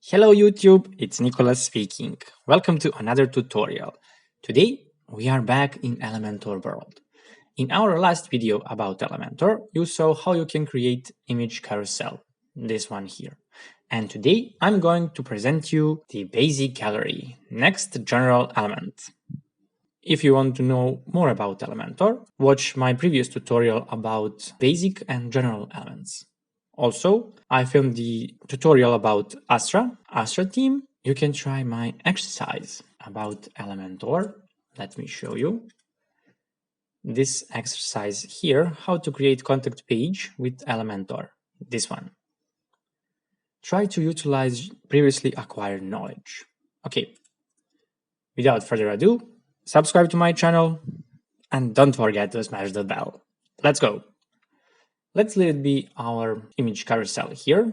Hello YouTube, it's Nicholas speaking. Welcome to another tutorial. Today we are back in Elementor world. In our last video about Elementor, you saw how you can create image carousel, this one here. And today I'm going to present you the basic gallery, next general element. If you want to know more about Elementor, watch my previous tutorial about basic and general elements. Also, I filmed the tutorial about Astra theme. You can try my exercise about Elementor. Let me show you. This exercise here, how to create contact page with Elementor, this one. Try to utilize previously acquired knowledge. Okay, without further ado, subscribe to my channel and don't forget to smash the bell. Let's go. Let's let it be our image carousel here.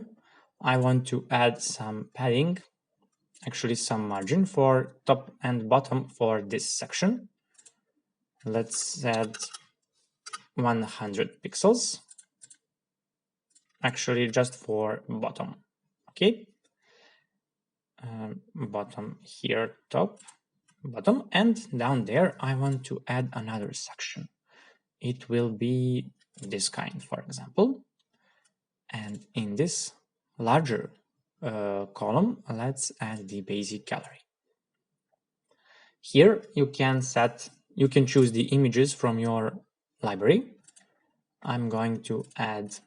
I want to add some padding, actually some margin for top and bottom for this section. Let's add 100 pixels, actually just for bottom, okay? Bottom here, top, bottom, and down there I want to add another section. It will be this kind, for example. And in this larger column, let's add the basic gallery. Here you can choose the images from your library. I'm going to add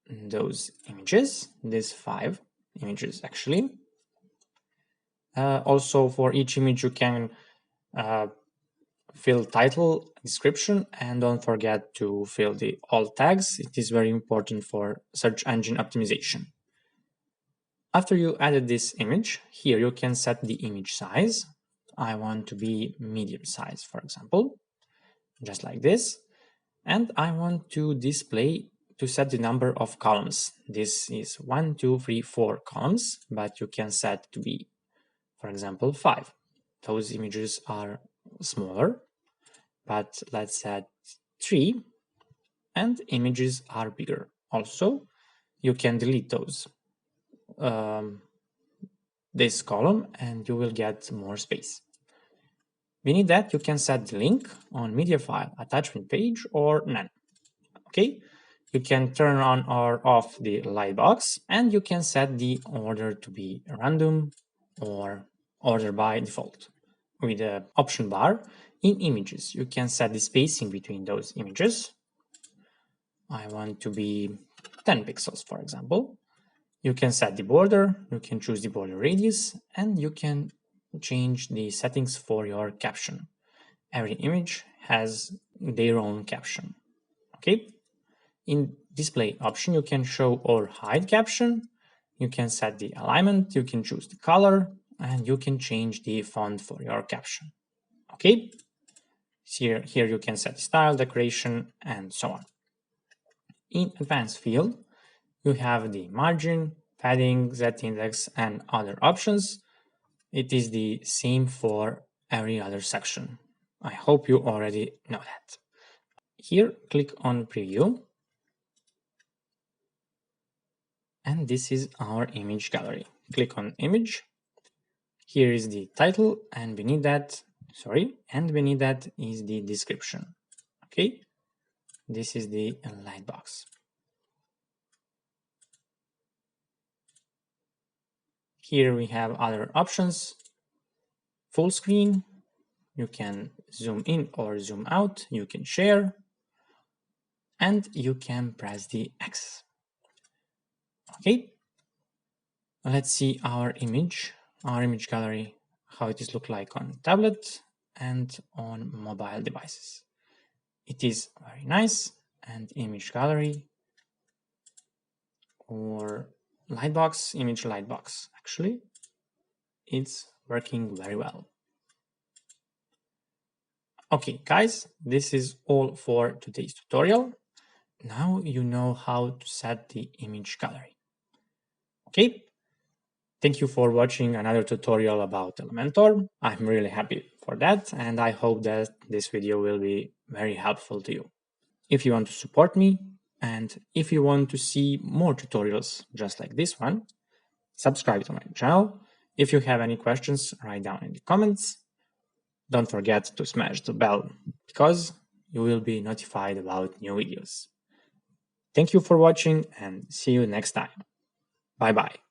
those images, these 5 images actually. Also for each image you can fill title, description, and don't forget to fill the alt tags. It is very important for search engine optimization. After you added this image, here you can set the image size. I want to be medium size, for example, just like this. And I want to set the number of columns. This is 1, 2, 3, 4 columns, but you can set to be, for example, 5. Those images are smaller, but let's add 3, and images are bigger. Also, you can delete those this column and you will get more space. Beneath that, you can set the link on media file, attachment page, or none. Okay, you can turn on or off the lightbox, and you can set the order to be random or order by default. With the option bar in images, you can set the spacing between those images. I want to be 10 pixels, for example. You can set the border, you can choose the border radius, and you can change the settings for your caption. Every image has their own caption. Okay. In display option, you can show or hide caption. You can set the alignment, you can choose the color, and you can change the font for your caption. Okay. Here you can set style, decoration, and so on. In advanced field, you have the margin, padding, z-index, and other options. It is the same for every other section. I hope you already know that. Here, click on preview. And this is our image gallery. Click on image. Here is the title, and beneath that is the description. Okay, this is the lightbox. Here we have other options. Full screen, you can zoom in or zoom out, you can share, and you can press the X. Okay, let's see our image gallery, how it is look like on tablet and on mobile devices. It is very nice, and image gallery or lightbox, image lightbox, actually, it's working very well. Okay, guys, this is all for today's tutorial. Now you know how to set the image gallery. Okay, thank you for watching another tutorial about Elementor. I'm really happy for that, and I hope that this video will be very helpful to you. If you want to support me, and if you want to see more tutorials just like this one, Subscribe to my channel. If you have any questions, write down in the comments. Don't forget to smash the bell because you will be notified about new videos. Thank you for watching and see you next time. Bye bye.